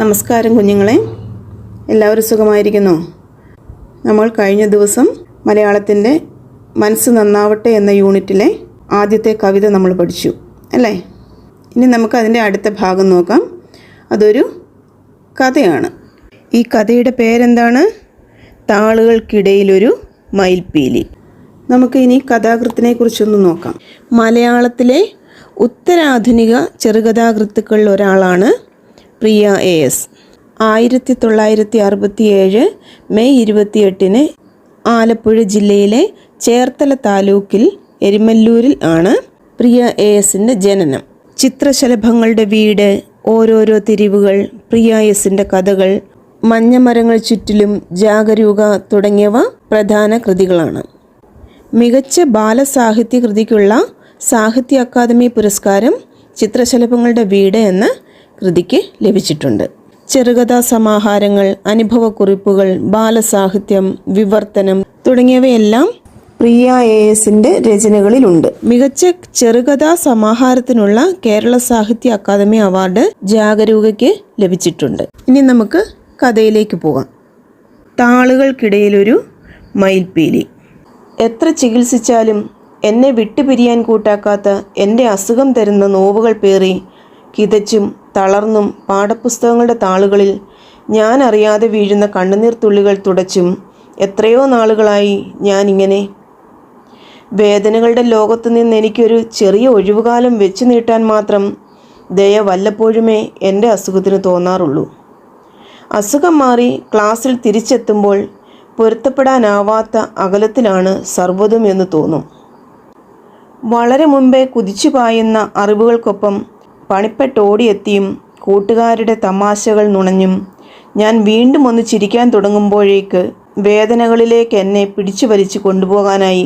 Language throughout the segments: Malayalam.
നമസ്കാരം കുഞ്ഞുങ്ങളെ, എല്ലാവരും സുഖമായിരിക്കുന്നോ? നമ്മൾ കഴിഞ്ഞ ദിവസം മലയാളത്തിൻ്റെ മനസ്സ് നന്നാവട്ടെ എന്ന യൂണിറ്റിലെ ആദ്യത്തെ കവിത നമ്മൾ പഠിച്ചു അല്ലേ? ഇനി നമുക്ക് അതിൻ്റെ അടുത്ത ഭാഗം നോക്കാം. അതൊരു കഥയാണ്. ഈ കഥയുടെ പേരെന്താണ്? താളുകൾക്കിടയിലൊരു മയിൽപ്പീലി. നമുക്ക് ഇനി കഥാകൃത്തിനെ കുറിച്ചൊന്ന് നോക്കാം. മലയാളത്തിലെ ഉത്തരാധുനിക ചെറുകഥാകൃത്തുക്കളിൽ ഒരാളാണ് പ്രിയ AS. 1967 മെയ് 28 ആലപ്പുഴ ജില്ലയിലെ ചേർത്തല താലൂക്കിൽ എരുമല്ലൂരിൽ ആണ് പ്രിയ ASൻ്റെ ജനനം. ചിത്രശലഭങ്ങളുടെ വീട്, ഓരോരോ തിരിവുകൾ, പ്രിയ ASൻ്റെ കഥകൾ, മഞ്ഞമരങ്ങൾ ചുറ്റിലും, ജാഗരൂക തുടങ്ങിയവ പ്രധാന കൃതികളാണ്. മികച്ച ബാലസാഹിത്യ കൃതിക്കുള്ള സാഹിത്യ അക്കാദമി പുരസ്കാരം ചിത്രശലഭങ്ങളുടെ വീട് എന്ന കൃതിക്ക് ലഭിച്ചിട്ടുണ്ട്. ചെറുകഥാ സമാഹാരങ്ങൾ, അനുഭവക്കുറിപ്പുകൾ, ബാലസാഹിത്യം, വിവർത്തനം തുടങ്ങിയവയെല്ലാം പ്രിയ ASൻ്റെ രചനകളിലുണ്ട്. മികച്ച ചെറുകഥാ സമാഹാരത്തിനുള്ള കേരള സാഹിത്യ അക്കാദമി അവാർഡ് ജാഗരൂകയ്ക്ക് ലഭിച്ചിട്ടുണ്ട്. ഇനി നമുക്ക് കഥയിലേക്ക് പോകാം. താളുകൾക്കിടയിലൊരു മയിൽപ്പീലി. എത്ര ചികിത്സിച്ചാലും എന്നെ വിട്ടുപിരിയാൻ കൂട്ടാക്കാത്ത എൻ്റെ അസുഖം തരുന്ന നോവുകൾ പേറി കിതച്ചും തളർന്നും പാഠപുസ്തകങ്ങളുടെ താളുകളിൽ ഞാൻ അറിയാതെ വീഴുന്ന കണ്ണുനീർ തുള്ളികൾ തുടച്ചും എത്രയോ നാളുകളായി ഞാനിങ്ങനെ. വേദനകളുടെ ലോകത്തു നിന്ന് എനിക്കൊരു ചെറിയ ഒഴിവുകാലം വെച്ചു നീട്ടാൻ മാത്രം ദയ വല്ലപ്പോഴുമേ എൻ്റെ അസുഖത്തിന് തോന്നാറുള്ളൂ. അസുഖം മാറി ക്ലാസ്സിൽ തിരിച്ചെത്തുമ്പോൾ പൊരുത്തപ്പെടാനാവാത്ത അകലത്തിലാണ് സർവ്വതും എന്ന് തോന്നും. വളരെ മുമ്പേ കുതിച്ചു പായുന്ന അറിവുകൾക്കൊപ്പം പണിപ്പെട്ടോടിയെത്തിയും കൂട്ടുകാരുടെ തമാശകൾ നുണഞ്ഞും ഞാൻ വീണ്ടും ഒന്ന് ചിരിക്കാൻ തുടങ്ങുമ്പോഴേക്ക് വേദനകളിലേക്ക് എന്നെ പിടിച്ചു വലിച്ചു കൊണ്ടുപോകാനായി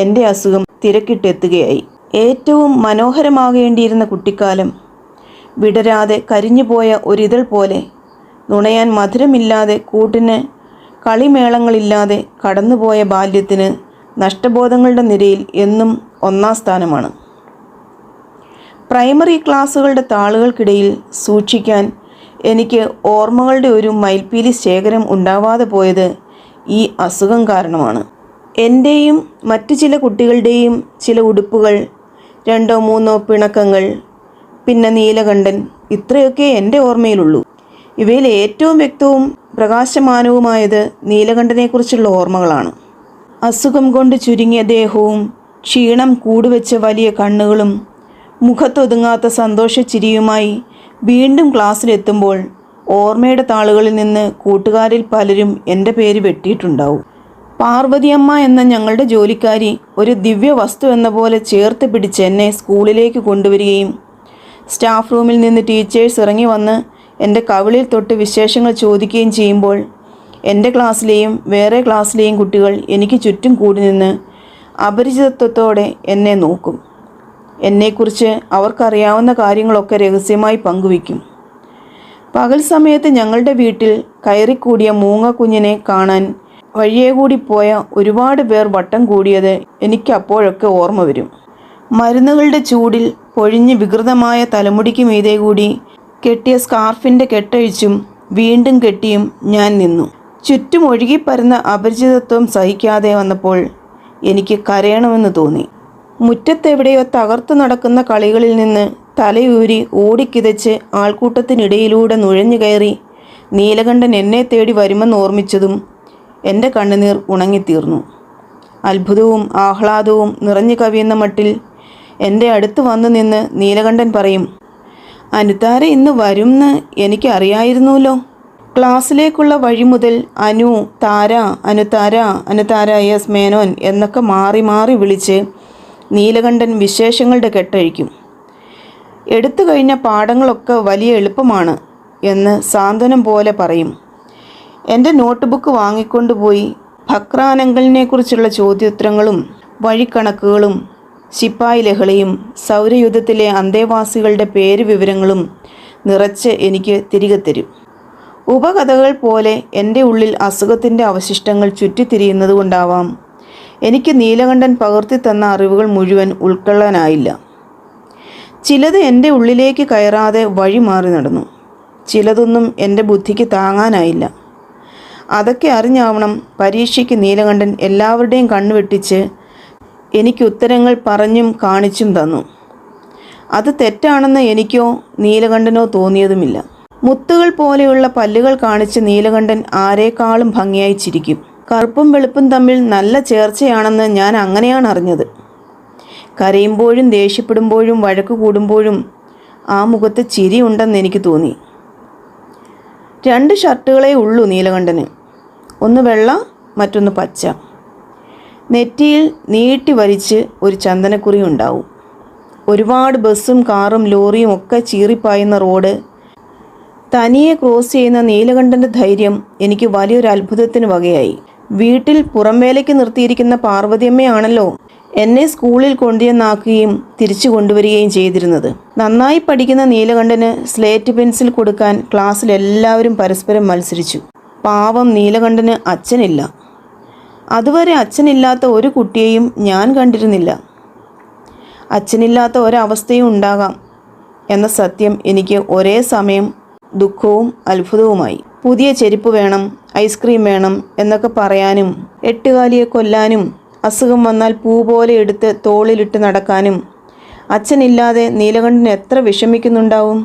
എൻ്റെ അസുഖം തിരക്കിട്ടെത്തുകയായി. ഏറ്റവും മനോഹരമാകേണ്ടിയിരുന്ന കുട്ടിക്കാലം വിടരാതെ കരിഞ്ഞുപോയ ഒരിതൾ പോലെ, നുണയാൻ മധുരമില്ലാതെ കൂട്ടിന് കളിമേളങ്ങളില്ലാതെ കടന്നുപോയ ബാല്യത്തിന് നഷ്ടബോധങ്ങളുടെ നിരയിൽ എന്നും ഒന്നാം സ്ഥാനമാണ്. പ്രൈമറി ക്ലാസ്സുകളുടെ താളുകൾക്കിടയിൽ സൂക്ഷിക്കാൻ എനിക്ക് ഓർമ്മകളുടെ ഒരു മയിൽപ്പീലി ശേഖരം ഉണ്ടാവാതെ പോയത് ഈ അസുഖം കാരണമാണ്. എൻ്റെയും മറ്റു ചില കുട്ടികളുടെയും ചില ഉടുപ്പുകൾ, 2-3 പിണക്കങ്ങൾ, പിന്നെ നീലകണ്ഠൻ, ഇത്രയൊക്കെ എൻ്റെ ഓർമ്മയിലുള്ളൂ. ഇവയിൽ ഏറ്റവും വ്യക്തവും പ്രകാശമാനവുമായത് നീലകണ്ഠനെക്കുറിച്ചുള്ള ഓർമ്മകളാണ്. അസുഖം കൊണ്ട് ചുരുങ്ങിയ ദേഹവും ക്ഷീണം കൂടുവെച്ച വലിയ കണ്ണുകളും മുഖത്തൊതുങ്ങാത്ത സന്തോഷച്ചിരിയുമായി വീണ്ടും ക്ലാസ്സിലെത്തുമ്പോൾ ഓർമ്മയുടെ താളുകളിൽ നിന്ന് കൂട്ടുകാരിൽ പലരും എൻ്റെ പേര് വെട്ടിയിട്ടുണ്ടാവും. പാർവതിയമ്മ എന്ന ഞങ്ങളുടെ ജോലിക്കാരി ഒരു ദിവ്യ വസ്തു എന്ന പോലെ ചേർത്ത് പിടിച്ച് എന്നെ സ്കൂളിലേക്ക് കൊണ്ടുവരികയും സ്റ്റാഫ് റൂമിൽ നിന്ന് ടീച്ചേഴ്സ് ഇറങ്ങി വന്ന് എൻ്റെ കവിളിൽ തൊട്ട് വിശേഷങ്ങൾ ചോദിക്കുകയും ചെയ്യുമ്പോൾ എൻ്റെ ക്ലാസ്സിലെയും വേറെ ക്ലാസ്സിലെയും കുട്ടികൾ എനിക്ക് ചുറ്റും കൂടി നിന്ന് അപരിചിതത്വത്തോടെ എന്നെ നോക്കും. എന്നെക്കുറിച്ച് അവർക്കറിയാവുന്ന കാര്യങ്ങളൊക്കെ രഹസ്യമായി പങ്കുവയ്ക്കും. പകൽ സമയത്ത് ഞങ്ങളുടെ വീട്ടിൽ കയറിക്കൂടിയ മൂങ്ങ കുഞ്ഞിനെ കാണാൻ വഴിയേ കൂടി പോയ ഒരുപാട് പേർ വട്ടം കൂടിയത് എനിക്ക് അപ്പോഴൊക്കെ ഓർമ്മ വരും. മരുന്നുകളുടെ ചൂടിൽ പൊഴിഞ്ഞ് വികൃതമായ തലമുടിക്ക് മീതെ കൂടി കെട്ടിയ സ്കാർഫിൻ്റെ കെട്ടഴിച്ചും വീണ്ടും കെട്ടിയും ഞാൻ നിന്നു. ചുറ്റും ഒഴുകിപ്പരന്ന അപരിചിതത്വം സഹിക്കാതെ വന്നപ്പോൾ എനിക്ക് കരയണമെന്ന് തോന്നി. മുറ്റത്തെവിടെയോ തകർത്തു നടക്കുന്ന കളികളിൽ നിന്ന് തലയൂരി ഓടിക്കിതച്ച് ആൾക്കൂട്ടത്തിനിടയിലൂടെ നുഴഞ്ഞു കയറി നീലകണ്ഠൻ എന്നെ തേടി വരുമെന്ന് ഓർമ്മിച്ചതും എൻ്റെ കണ്ണുനീർ ഉണങ്ങിത്തീർന്നു. അത്ഭുതവും ആഹ്ലാദവും നിറഞ്ഞു കവിയുന്ന മട്ടിൽ എൻ്റെ അടുത്ത് വന്നു നിന്ന് നീലകണ്ഠൻ പറയും, അനുതാര ഇന്ന് വരുംന്ന് എനിക്ക് അറിയായിരുന്നല്ലോ. ക്ലാസ്സിലേക്കുള്ള വഴി മുതൽ അനു, താര, അനുതാര, അനുതാര S മേനോൻ എന്നൊക്കെ മാറി മാറി വിളിച്ച് നീലകണ്ഠൻ വിശേഷങ്ങളുടെ കെട്ടഴിക്കും. എടുത്തു കഴിഞ്ഞ പാഠങ്ങളൊക്കെ വലിയ എളുപ്പമാണ് എന്ന് സാന്ത്വനം പോലെ പറയും. എൻ്റെ നോട്ട് ബുക്ക് വാങ്ങിക്കൊണ്ടുപോയി ഭക്രാനങ്കലിനെക്കുറിച്ചുള്ള ചോദ്യോത്തരങ്ങളും വഴിക്കണക്കുകളും ശിപ്പായി ലഹളയും സൗരയുദ്ധത്തിലെ അന്തേവാസികളുടെ പേര് വിവരങ്ങളും നിറച്ച് എനിക്ക് തിരികെ തരും. ഉപകഥകൾ പോലെ എൻ്റെ ഉള്ളിൽ അസുഖത്തിൻ്റെ അവശിഷ്ടങ്ങൾ ചുറ്റിത്തിരിയുന്നത് കൊണ്ടാവാം എനിക്ക് നീലകണ്ഠൻ പകർത്തി തന്ന അറിവുകൾ മുഴുവൻ ഉൾക്കൊള്ളാനായില്ല. ചിലത് എൻ്റെ ഉള്ളിലേക്ക് കയറാതെ വഴി മാറി നടന്നു. ചിലതൊന്നും എൻ്റെ ബുദ്ധിക്ക് താങ്ങാനായില്ല. അതൊക്കെ അറിഞ്ഞാവണം പരീക്ഷയ്ക്ക് നീലകണ്ഠൻ എല്ലാവരുടെയും കണ്ണുവെട്ടിച്ച് എനിക്ക് ഉത്തരങ്ങൾ പറഞ്ഞും കാണിച്ചും തന്നു. അത് തെറ്റാണെന്ന് എനിക്കോ നീലകണ്ഠനോ തോന്നിയതുമില്ല. മുത്തുകൾ പോലെയുള്ള പല്ലുകൾ കാണിച്ച് നീലകണ്ഠൻ ആരേക്കാളും ഭംഗിയായി ചിരിക്കും. കറുപ്പും വെളുപ്പും തമ്മിൽ നല്ല ചേർച്ചയാണെന്ന് ഞാൻ അങ്ങനെയാണ് അറിഞ്ഞത്. കരയുമ്പോഴും ദേഷ്യപ്പെടുമ്പോഴും വഴക്ക് കൂടുമ്പോഴും ആ മുഖത്ത് ചിരി ഉണ്ടെന്ന് എനിക്ക് തോന്നി. 2 ഷർട്ടുകളേ ഉള്ളൂ നീലകണ്ഠന്. ഒന്ന് വെള്ള, മറ്റൊന്ന് പച്ച. നെറ്റിയിൽ നീട്ടി വലിച്ച് ഒരു ചന്ദനക്കുറി ഉണ്ടാവും. ഒരുപാട് ബസ്സും കാറും ലോറിയും ഒക്കെ ചീറിപ്പായുന്ന റോഡ് തനിയെ ക്രോസ് ചെയ്യുന്ന നീലകണ്ഠൻ്റെ ധൈര്യം എനിക്ക് വലിയൊരു അത്ഭുതത്തിന് വകയായി. വീട്ടിൽ പുറംവേലയ്ക്ക് നിർത്തിയിരിക്കുന്ന പാർവതിയമ്മയാണല്ലോ എന്നെ സ്കൂളിൽ കൊണ്ടുവന്നാക്കുകയും തിരിച്ചു കൊണ്ടുവരികയും ചെയ്തിരുന്നത്. നന്നായി പഠിക്കുന്ന നീലകണ്ഠന് സ്ലേറ്റ് പെൻസിൽ കൊടുക്കാൻ ക്ലാസ്സിൽ എല്ലാവരും പരസ്പരം മത്സരിച്ചു. പാവം നീലകണ്ഠന് അച്ഛനില്ല. അതുവരെ അച്ഛനില്ലാത്ത ഒരു കുട്ടിയെയും ഞാൻ കണ്ടിരുന്നില്ല. അച്ഛനില്ലാത്ത ഒരവസ്ഥയും ഉണ്ടാകാം എന്ന സത്യം എനിക്ക് ഒരേ സമയം ദുഃഖവും അത്ഭുതവുമായി. പുതിയ ചെരുപ്പ് വേണം, ഐസ്ക്രീം വേണം എന്നൊക്കെ പറയാനും, എട്ടുകാലിയെ കൊല്ലാനും, അസുഖം വന്നാൽ പൂ പോലെ എടുത്ത് തോളിലിട്ട് നടക്കാനും അച്ഛനില്ലാതെ നീലകണ്ഠൻ എത്ര വിഷമിക്കുന്നുണ്ടാവും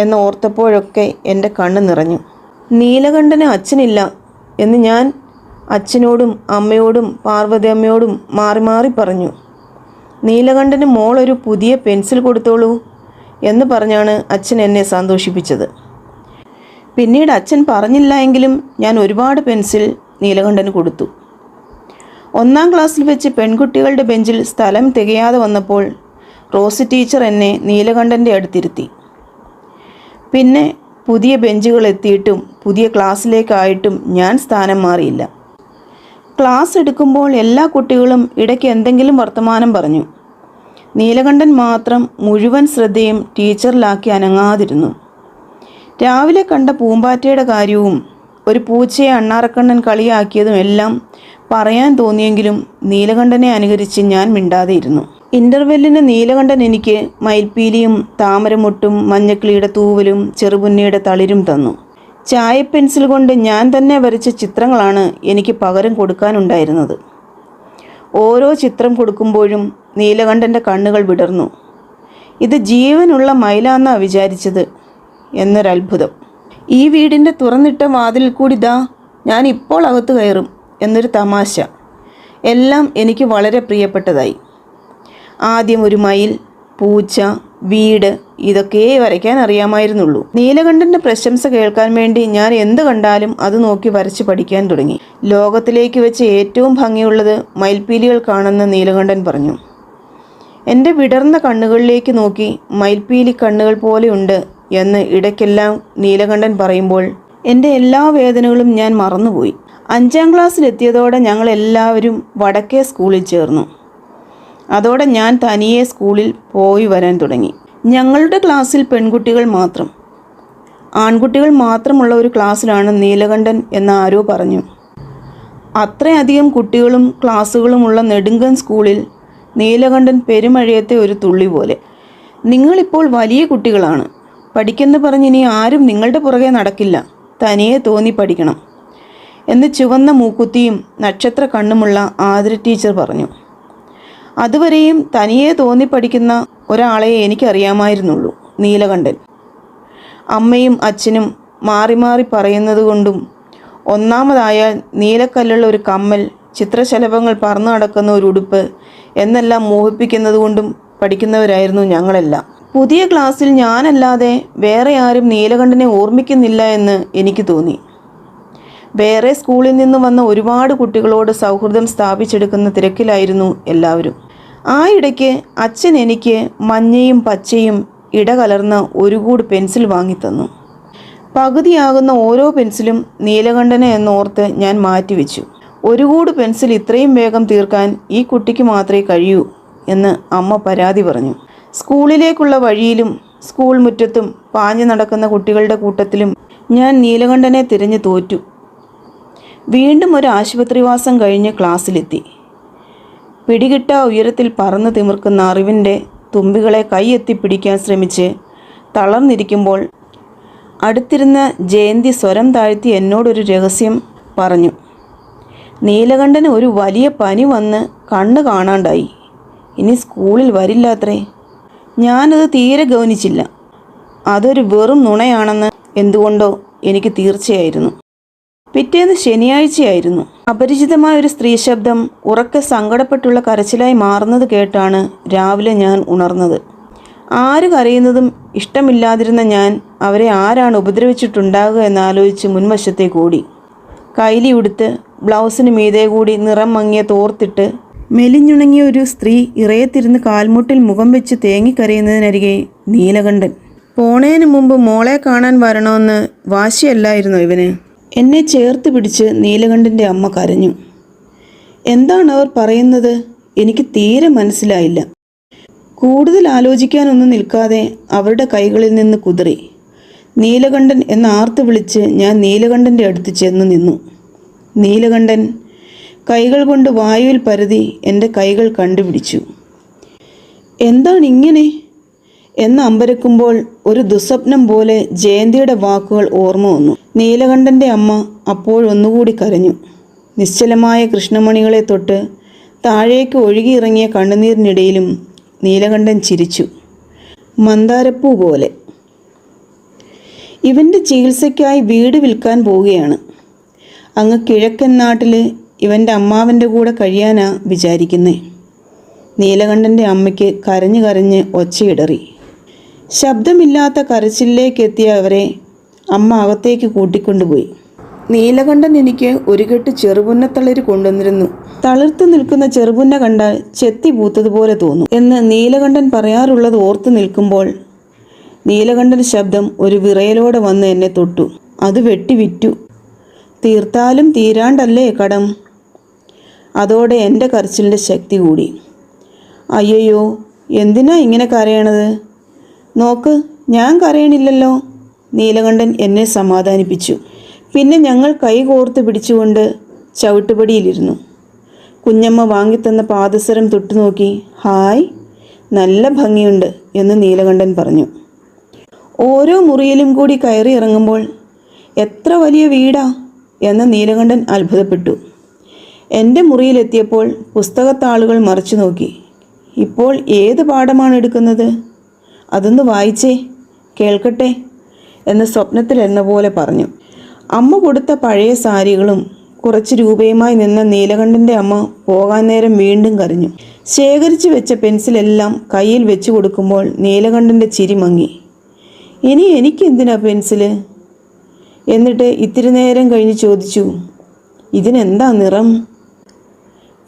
എന്ന് ഓർത്തപ്പോഴൊക്കെ എൻ്റെ കണ്ണ് നിറഞ്ഞു. നീലകണ്ഠന് അച്ഛനില്ല എന്ന് ഞാൻ അച്ഛനോടും അമ്മയോടും പാർവതി അമ്മയോടും മാറി മാറി പറഞ്ഞു. നീലകണ്ഠന് മോളൊരു പുതിയ പെൻസിൽ കൊടുത്തോളൂ എന്ന് പറഞ്ഞാണ് അച്ഛൻ എന്നെ സന്തോഷിപ്പിച്ചത്. പിന്നീട് അച്ഛൻ പറഞ്ഞില്ല എങ്കിലും ഞാൻ ഒരുപാട് പെൻസിൽ നീലകണ്ഠന് കൊടുത്തു. 1-ാം ക്ലാസ്സിൽ വെച്ച് പെൺകുട്ടികളുടെ ബെഞ്ചിൽ സ്ഥലം തികയാതെ വന്നപ്പോൾ റോസ് ടീച്ചർ എന്നെ നീലകണ്ഠൻ്റെ അടുത്തിരുത്തി. പിന്നെ പുതിയ ബെഞ്ചുകൾ എത്തിയിട്ടും പുതിയ ക്ലാസ്സിലേക്കായിട്ടും ഞാൻ സ്ഥാനം മാറിയില്ല. ക്ലാസ് എടുക്കുമ്പോൾ എല്ലാ കുട്ടികളും ഇടയ്ക്ക് എന്തെങ്കിലും വർത്തമാനം പറഞ്ഞു. നീലകണ്ഠൻ മാത്രം മുഴുവൻ ശ്രദ്ധയും ടീച്ചറിലാക്കി അനങ്ങാതിരുന്നു. രാവിലെ കണ്ട പൂമ്പാറ്റയുടെ കാര്യവും ഒരു പൂച്ചയെ അണ്ണാറക്കണ്ണൻ കളിയാക്കിയതും എല്ലാം പറയാൻ തോന്നിയെങ്കിലും നീലകണ്ഠനെ അനുകരിച്ച് ഞാൻ മിണ്ടാതെയിരുന്നു. ഇൻ്റർവെല്ലിന് നീലകണ്ഠൻ എനിക്ക് മയിൽപ്പീലിയും താമരമുട്ടും മഞ്ഞക്കിളിയുടെ തൂവലും ചെറുപുന്നയുടെ തളിരും തന്നു. ചായ പെൻസിൽ കൊണ്ട് ഞാൻ തന്നെ വരച്ച ചിത്രങ്ങളാണ് എനിക്ക് പകരം കൊടുക്കാനുണ്ടായിരുന്നത്. ഓരോ ചിത്രം കൊടുക്കുമ്പോഴും നീലകണ്ഠൻ്റെ കണ്ണുകൾ വിടർന്നു. ഇത് ജീവനുള്ള മയിലാന്നാ വിചാരിച്ചത് എന്നൊരത്ഭുതം. ഈ വീടിൻ്റെ തുറന്നിട്ട വാതിലിൽ കൂടി ദാ ഞാൻ ഇപ്പോൾ അകത്ത് കയറും എന്നൊരു തമാശ എല്ലാം എനിക്ക് വളരെ പ്രിയപ്പെട്ടതായി. ആദ്യം ഒരു മയിൽ, പൂച്ച, വീട് ഇതൊക്കെ വരയ്ക്കാൻ അറിയാമായിരുന്നുള്ളൂ. നീലകണ്ഠൻ്റെ പ്രശംസ കേൾക്കാൻ വേണ്ടി ഞാൻ എന്ത് കണ്ടാലും അത് നോക്കി വരച്ച് പഠിക്കാൻ തുടങ്ങി. ലോകത്തിലേക്ക് വെച്ച് ഏറ്റവും ഭംഗിയുള്ളത് മയിൽപ്പീലികൾക്കാണെന്ന് നീലകണ്ഠൻ പറഞ്ഞു. എൻ്റെ വിടർന്ന കണ്ണുകളിലേക്ക് നോക്കി മയിൽപ്പീലി കണ്ണുകൾ പോലെയുണ്ട് എന്ന് ഇടയ്ക്കെല്ലാം നീലകണ്ഠൻ പറയുമ്പോൾ എൻ്റെ എല്ലാ വേദനകളും ഞാൻ മറന്നുപോയി. 5-ാം ക്ലാസ്സിലെത്തിയതോടെ ഞങ്ങളെല്ലാവരും വടക്കേ സ്കൂളിൽ ചേർന്നു. അതോടെ ഞാൻ തനിയെ സ്കൂളിൽ പോയി വരാൻ തുടങ്ങി. ഞങ്ങളുടെ ക്ലാസ്സിൽ പെൺകുട്ടികൾ മാത്രം, ആൺകുട്ടികൾ മാത്രമുള്ള ഒരു ക്ലാസ്സിലാണ് നീലകണ്ഠൻ എന്ന് ആരോ പറഞ്ഞു. അത്രയധികം കുട്ടികളും ക്ലാസ്സുകളുമുള്ള നെടുങ്കൻ സ്കൂളിൽ നീലകണ്ഠൻ പെരുമഴയത്തെ ഒരു തുള്ളി പോലെ. നിങ്ങളിപ്പോൾ വലിയ കുട്ടികളാണ്, പഠിക്കെന്ന് പറഞ്ഞിനി ആരും നിങ്ങളുടെ പുറകെ നടക്കില്ല, തനിയെ തോന്നി പഠിക്കണം എന്ന് ചുവന്ന മൂക്കുത്തിയും നക്ഷത്ര കണ്ണുമുള്ള ആതിര ടീച്ചർ പറഞ്ഞു. അതുവരെയും തനിയെ തോന്നി പഠിക്കുന്ന ഒരാളെ എനിക്കറിയാമായിരുന്നുള്ളൂ, നീലകണ്ഠൻ. അമ്മയും അച്ഛനും മാറി മാറി പറയുന്നത് കൊണ്ടും ഒന്നാമതായാൽ നീലക്കല്ലുള്ള ഒരു കമ്മൽ, ചിത്രശലഭങ്ങൾ പറന്നു നടക്കുന്ന ഒരു ഉടുപ്പ് എന്നെല്ലാം മോഹിപ്പിക്കുന്നത് കൊണ്ടും പഠിക്കുന്നവരായിരുന്നു ഞങ്ങളെല്ലാം. പുതിയ ക്ലാസ്സിൽ ഞാനല്ലാതെ വേറെ ആരും നീലകണ്ഠനെ ഓർമ്മിക്കുന്നില്ല എന്ന് എനിക്ക് തോന്നി. വേറെ സ്കൂളിൽ നിന്ന് വന്ന ഒരുപാട് കുട്ടികളോട് സൗഹൃദം സ്ഥാപിച്ചെടുക്കുന്ന തിരക്കിലായിരുന്നു എല്ലാവരും. ആ ഇടയ്ക്ക് അച്ഛൻ എനിക്ക് മഞ്ഞയും പച്ചയും ഇടകലർന്ന ഒരു കൂട് പെൻസിൽ വാങ്ങിത്തന്നു. പകുതിയാകുന്ന ഓരോ പെൻസിലും നീലകണ്ഠനെ എന്നോർത്ത് ഞാൻ മാറ്റിവെച്ചു. ഒരു കൂട് പെൻസിൽ ഇത്രയും വേഗം തീർക്കാൻ ഈ കുട്ടിക്ക് മാത്രമേ കഴിയൂ എന്ന് അമ്മ പരാതി പറഞ്ഞു. സ്കൂളിലേക്കുള്ള വഴിയിലും സ്കൂൾ മുറ്റത്തും പാഞ്ഞു നടക്കുന്ന കുട്ടികളുടെ കൂട്ടത്തിലും ഞാൻ നീലകണ്ഠനെ തിരഞ്ഞു തോറ്റു. വീണ്ടും ഒരു ആശുപത്രിവാസം കഴിഞ്ഞ് ക്ലാസ്സിലെത്തി. പിടികിട്ട ഉയരത്തിൽ പറന്ന് തിമിർക്കുന്ന അറിവിൻ്റെ തുമ്പികളെ കൈയെത്തി പിടിക്കാൻ ശ്രമിച്ച് തളർന്നിരിക്കുമ്പോൾ അടുത്തിരുന്ന ജയന്തി സ്വരം താഴ്ത്തി എന്നോടൊരു രഹസ്യം പറഞ്ഞു. നീലകണ്ഠന് ഒരു വലിയ പനി വന്ന് കണ്ണ് കാണാണ്ടായി. ഇനി സ്കൂളിൽ വരില്ലാത്രേ. ഞാനത് തീരെ ഗൗനിച്ചില്ല. അതൊരു വെറും നുണയാണെന്ന് എന്തുകൊണ്ടോ എനിക്ക് തീർച്ചയായിരുന്നു. പിറ്റേന്ന് ശനിയാഴ്ചയായിരുന്നു. അപരിചിതമായ ഒരു സ്ത്രീ ശബ്ദം ഉറക്കെ സങ്കടപ്പെട്ടുള്ള കരച്ചിലായി മാറുന്നത് കേട്ടാണ് രാവിലെ ഞാൻ ഉണർന്നത്. ആര് കരയുന്നതും ഇഷ്ടമില്ലാതിരുന്ന ഞാൻ അവരെ ആരാണ് ഉപദ്രവിച്ചിട്ടുണ്ടാകുക എന്നാലോചിച്ച് മുൻവശത്തേക്ക് ഓടി. കൈലി ഉടുത്ത് ബ്ലൗസിന് മീതെ കൂടി നിറം മങ്ങിയ തോർത്തിട്ട് മെലിഞ്ഞുണങ്ങിയ ഒരു സ്ത്രീ ഇറയത്തിരുന്ന് കാൽമുട്ടിൽ മുഖം വെച്ച് തേങ്ങിക്കരയുന്നതിനരികെ നീലകണ്ഠൻ. പോണേന് മുമ്പ് മോളെ കാണാൻ വരണമെന്ന് വാശിയല്ലായിരുന്നു ഇവന്. എന്നെ ചേർത്ത് പിടിച്ച് നീലകണ്ഠൻ്റെ അമ്മ കരഞ്ഞു. എന്താണ് അവർ പറയുന്നത്? എനിക്ക് തീരെ മനസ്സിലായില്ല. കൂടുതൽ ആലോചിക്കാനൊന്നും നിൽക്കാതെ അവരുടെ കൈകളിൽ നിന്ന് കുതറി. നീലകണ്ഠൻ എന്ന് ആർത്ത് വിളിച്ച് ഞാൻ നീലകണ്ഠൻ്റെ അടുത്ത് ചെന്ന് നിന്നു. നീലകണ്ഠൻ കൈകൾ കൊണ്ട് വായുവിൽ പരതി എൻ്റെ കൈകൾ കണ്ടുപിടിച്ചു. എന്താണിങ്ങനെ എന്ന് അമ്പരക്കുമ്പോൾ ഒരു ദുസ്വപ്നം പോലെ ജയന്തിയുടെ വാക്കുകൾ ഓർമ്മ വന്നു. നീലകണ്ഠൻ്റെ അമ്മ അപ്പോഴൊന്നുകൂടി കരഞ്ഞു. നിശ്ചലമായ കൃഷ്ണമണികളെ തൊട്ട് താഴേക്ക് ഒഴുകിയിറങ്ങിയ കണ്ണുനീരിനിടയിലും നീലകണ്ഠൻ ചിരിച്ചു, മന്ദാരപ്പൂ പോലെ. ഇവൻ്റെ ചികിത്സയ്ക്കായി വീട് വിൽക്കാൻ പോവുകയാണ്. അങ്ങ് കിഴക്കൻ നാട്ടിൽ ഇവൻ്റെ അമ്മാവൻ്റെ കൂടെ കഴിയാനാ വിചാരിക്കുന്നേ. നീലകണ്ഠൻ്റെ അമ്മയ്ക്ക് കരഞ്ഞു കരഞ്ഞ് ഒച്ചയിടറി. ശബ്ദമില്ലാത്ത കരച്ചിലേക്കെത്തിയ അവരെ അമ്മ അകത്തേക്ക് കൂട്ടിക്കൊണ്ടുപോയി. നീലകണ്ഠൻ എനിക്ക് ഒരു കെട്ട് ചെറുപുന്നത്തളിര് കൊണ്ടുവന്നിരുന്നു. തളിർത്ത് നിൽക്കുന്ന ചെറുപുന്ന കണ്ടാൽ ചെത്തി പൂത്തതുപോലെ തോന്നും എന്ന് നീലകണ്ഠൻ പറയാറുള്ളത് ഓർത്തു നിൽക്കുമ്പോൾ നീലകണ്ഠൻ്റെ ശബ്ദം ഒരു വിറയലോടെ വന്ന് എന്നെ തൊട്ടു. അത് വെട്ടി വിറ്റു. തീർത്താലും തീരാണ്ടല്ലേ കടം. അതോടെ എൻ്റെ കരച്ചിലിൻ്റെ ശക്തി കൂടി. അയ്യോ, എന്തിനാ ഇങ്ങനെ കരയണത്? നോക്ക്, ഞാൻ കരയണില്ലല്ലോ. നീലകണ്ഠൻ എന്നെ സമാധാനിപ്പിച്ചു. പിന്നെ ഞങ്ങൾ കൈ കോർത്ത് പിടിച്ചുകൊണ്ട് ചവിട്ടുപടിയിലിരുന്നു. കുഞ്ഞമ്മ വാങ്ങിത്തന്ന പാദസരം തൊട്ടു നോക്കി, ഹായ്, നല്ല ഭംഗിയുണ്ട് എന്ന് നീലകണ്ഠൻ പറഞ്ഞു. ഓരോ മുറിയിലും കൂടി കയറി ഇറങ്ങുമ്പോൾ എത്ര വലിയ വീടാ എന്ന് നീലകണ്ഠൻ അത്ഭുതപ്പെട്ടു. എൻ്റെ മുറിയിലെത്തിയപ്പോൾ പുസ്തകത്താളുകൾ മറിച്ചു നോക്കി. ഇപ്പോൾ ഏത് പാഠമാണ് എടുക്കുന്നത്? അതൊന്ന് വായിച്ചേ, കേൾക്കട്ടെ എന്ന് സ്വപ്നത്തിൽ എന്ന പോലെ പറഞ്ഞു. അമ്മ കൊടുത്ത പഴയ സാരികളും കുറച്ച് രൂപയുമായി നിന്ന നീലകണ്ഠൻ്റെ അമ്മ പോകാൻ നേരം വീണ്ടും കരഞ്ഞു. ശേഖരിച്ചു വെച്ച പെൻസിലെല്ലാം കയ്യിൽ വെച്ച് കൊടുക്കുമ്പോൾ നീലകണ്ഠൻ്റെ ചിരി മങ്ങി. ഇനി എനിക്കെന്തിനാ പെൻസില്? എന്നിട്ട് ഇത്തിരി നേരം കഴിഞ്ഞ് ചോദിച്ചു, ഇതിനെന്താ നിറം?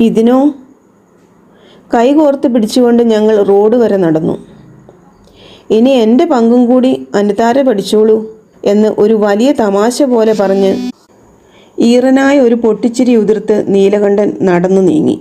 ഇതിനോ? കൈ കോർത്ത് പിടിച്ചുകൊണ്ട് ഞങ്ങൾ റോഡ് വരെ നടന്നു. ഇനി എൻ്റെ പങ്കും കൂടി അനുതാര പഠിച്ചോളൂ എന്ന് ഒരു വലിയ തമാശ പോലെ പറഞ്ഞ് ഈറനായ ഒരു പൊട്ടിച്ചിരി ഉതിർത്ത് നീലകണ്ഠൻ നടന്നു നീങ്ങി.